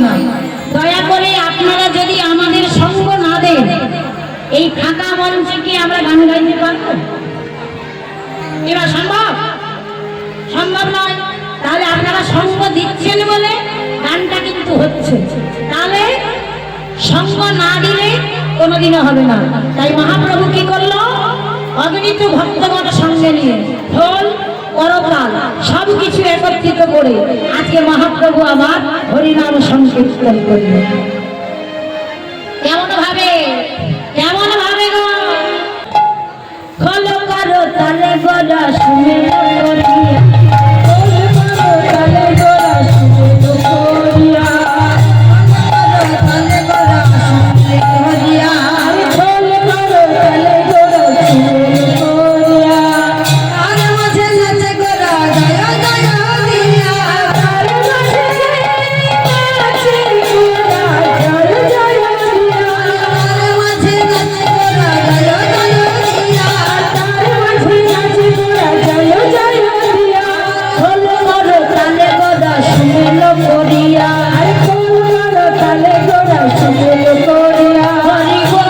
হয় না। দয়া করে আপনারা যদি আমাদের সঙ্গ না দেন, এই ফাঁকা মঞ্চে কি আমরা গান গাইতে পারবো? এবার সম্ভব? সম্ভব নয়। তাহলে আপনারা সঙ্গ দিচ্ছেন বলে গানটা কিন্তু হচ্ছে, তাহলে সঙ্গ না দিলে কোনোদিনও হবে না। তাই মহাপ্রভু কি করলো? অগণিত ভক্তগণ সঙ্গে নিয়ে ঢোল করতাল সবকিছু একত্রিত করে আজকে মহাপ্রভু আবার হরিনাম সংকীর্তন করলেন। কেমন ভাবে, কেমন ভাবে গো? খোলো করো তালে গোরা শুনে করিয়া, খোলো করো তালে গোরা শুনে করিয়া, তালে গোরা শুনে করিয়া, খোলো করো তালে গোরা শুনে করিয়া, আর মাঝে নাচে গোরা জয় জয় দিয়া, আর মাঝে নাচে গোরা জয় জয় দিয়া, আর মাঝে নাচে গোরা জয় জয় দিয়া, আর মাঝে নাচে গোরা জয় জয় দিয়া, খোলো করো তালে গোরা শুনে করিয়া, আর খোলো করো তালে গোরা শুনে করিয়া, হরি গো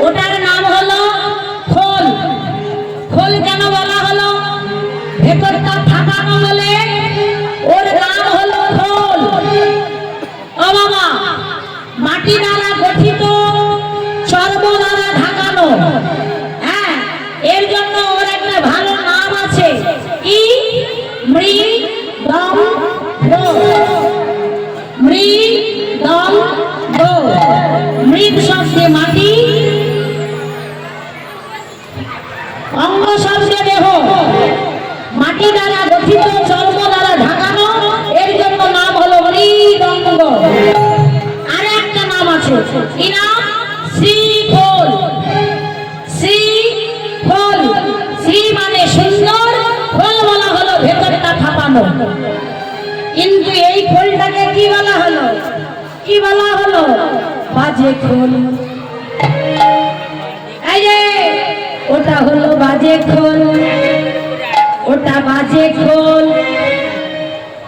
ওটার নাম হলো খোল। খোল কেন বলা হলো? ভেতরটা ফাটানো বলে ওর নাম হলো খোল। ও বাবা, মাটি দ্বারা গঠিত, চর্ম দ্বারা ঢাকানো, হ্যাঁ, এর জন্য ওর একটা ভালো নাম আছে, কি? মৃদঙ্গ। মৃদঙ্গ, মৃদ শব্দে মাটি, অঙ্গ শব্দে দেহ, মাটি দ্বারা গঠিত, চর্ম দ্বারা ঢাকানো, এর জন্য নাম হলো মৃদঙ্গ। আর একটা নাম আছে, কি নাম? শ্রীখোল। শ্রীখোল, শ্রী মানে সুন্দর, খোল বলা হলো ভেতরটা ফাঁপানো। কিন্তু এই খোলটাকে কি বলা হলো? কি বলা হলো? বাজে খোল। এই যে ওটা হলো বাজে খোল, ওটা বাজে খোল,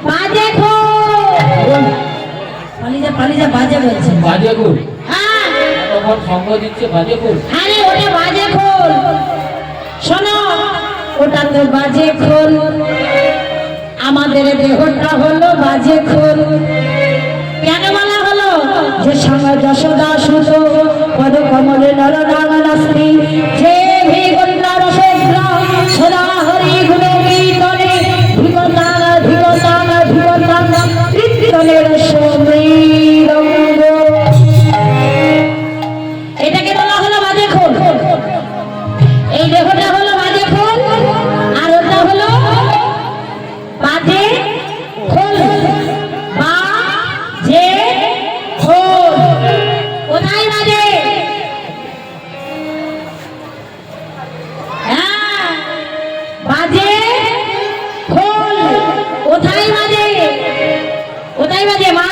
বাজে খোল। পালিজা পালিজা বাজে বলছে, বাজে খোল। হ্যাঁ, তখন সঙ্গ দিচ্ছে বাজে খোল। আরে ওটা বাজে খোল। শোনো, ওটা তো বাজে খোল। আমাদের দেহটা হলো বাজে খোল। কেন বলা হলো? যে সময় যশোদা সুত পদ কমলে নর নাগনাস্তি, যে ভিগন্তা রসে গ্রাম সদা হরি গুণ কীর্তনে, ধীরতানা ধীরতানা ধীরতানা কীর্তনের সমৃদঙ্গ। এটাকে বলা হলো বাজে খোল। এই দেহটা হলো বাজে খোল, আর ওটা হলো বাজে খোল। বাজে খোল কোথায় বাজে? হ্যাঁ, বাজে খোল কোথায় বাজে? কোথায় বাজে মা?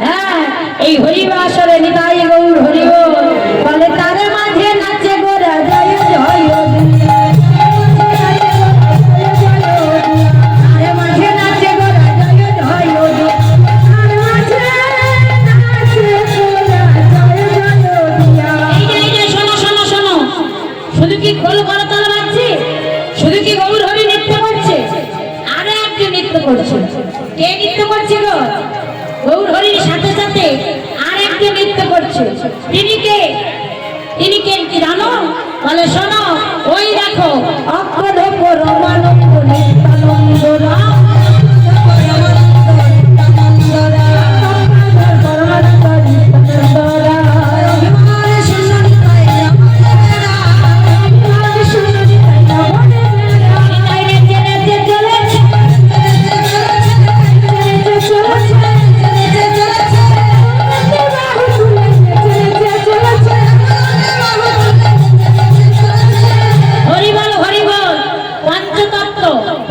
হ্যাঁ, এই হরিবাসরে নিতাই গৌর হরি বল বলে, তার মাঝে নাচে গোরা জয় জয়, সাথে আরেকটি নৃত্য করছে। তিনি কে? তিনি কে কি জানো? বলে শোনো, ওই দেখো অক্ষর পরমানন্দ নিত্যানন্দ রাম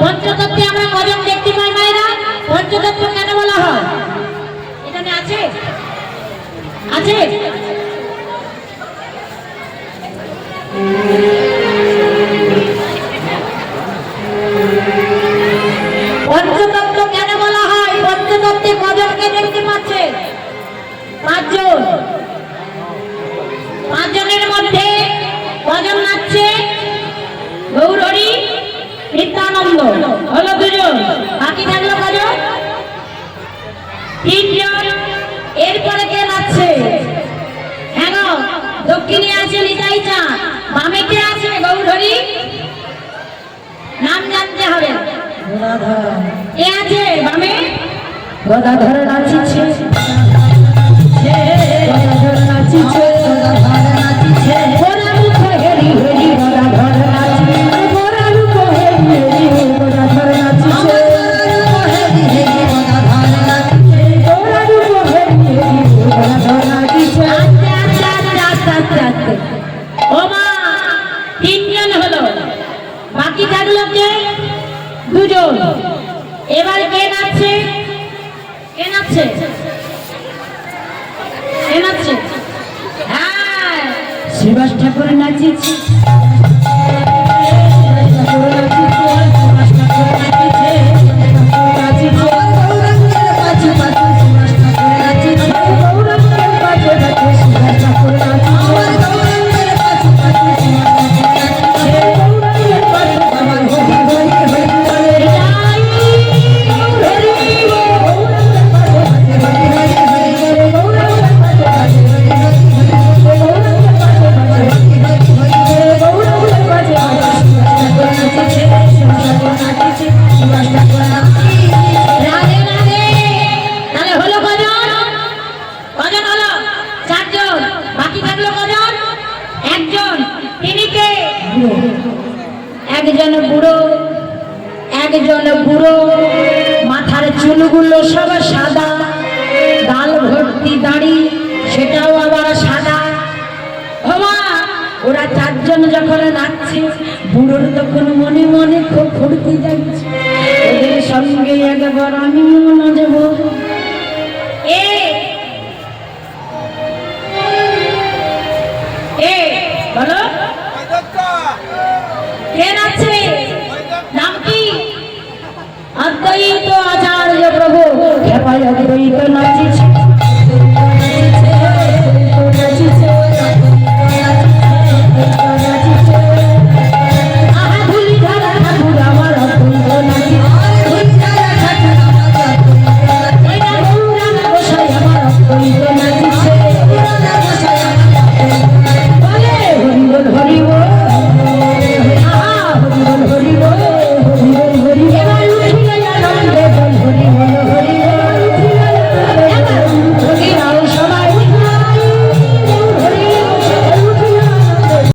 পঞ্চতত্ত্বে আমরা কজন দেখতে পাই মায়েরা? পঞ্চতত্ত্ব কেন বলা হয়? এখানে আছে আছে পঞ্চতত্ত্ব কেন বলা হয়? পঞ্চতত্ত্বে কজনকে দেখতে পাচ্ছে? পাঁচজন। পাঁচজনের মধ্যে কজন নাচছে? গৌরহরি নিত্যানন্দ হলো দুজন, বাকি থাকলো কজন? তিনজন। এরপরে কে নাচছে? হ্যাঁ গো, দক্ষিণে আছে নিতাই চাঁদ, বামে কে আছে? গৌরহরি। নাম জানতে হবে। কে আছে বামে? গদাধর নাচিছে, গদাধর নাচিছে, গদাধর নাচিছে, ওরা মুখ হেরি হেরি গদাধর নাচিছে, ওরা মুখ হেরি হেরি গদাধর নাচিছে, হেরি হেরি গদাধর নাচিছে, ওরা মুখ হেরি হেরি গদাধর নাচিছে। আস্তে আস্তে আস্তে আস্তে আস্তে আস্তে ও মা, তিনজন হলো, বাকি থাকলো কে? দুজন। এবার কে নাচছে? কে নাচছে? কে নাচছে? হ্যাঁ, শিবাস ঠাকুর নাচিছে, একজন বুড়ো, একজন বুড়ো, মাথার চুলগুলো সব সাদা, গাল ভর্তি দাড়ি, সেটাও আবার সাদা। ওমা, ওরা চারজন যখন নাচছে, বুড়োর তখন মনে মনে খুব ফুর্তি যাচ্ছে, ওদের সঙ্গে একবার আমিও নাচবো। এ এ বলো, কে নাচছে? নাম কি? অদ্বৈত আচার্য প্রভু, অদ্বৈত নাচি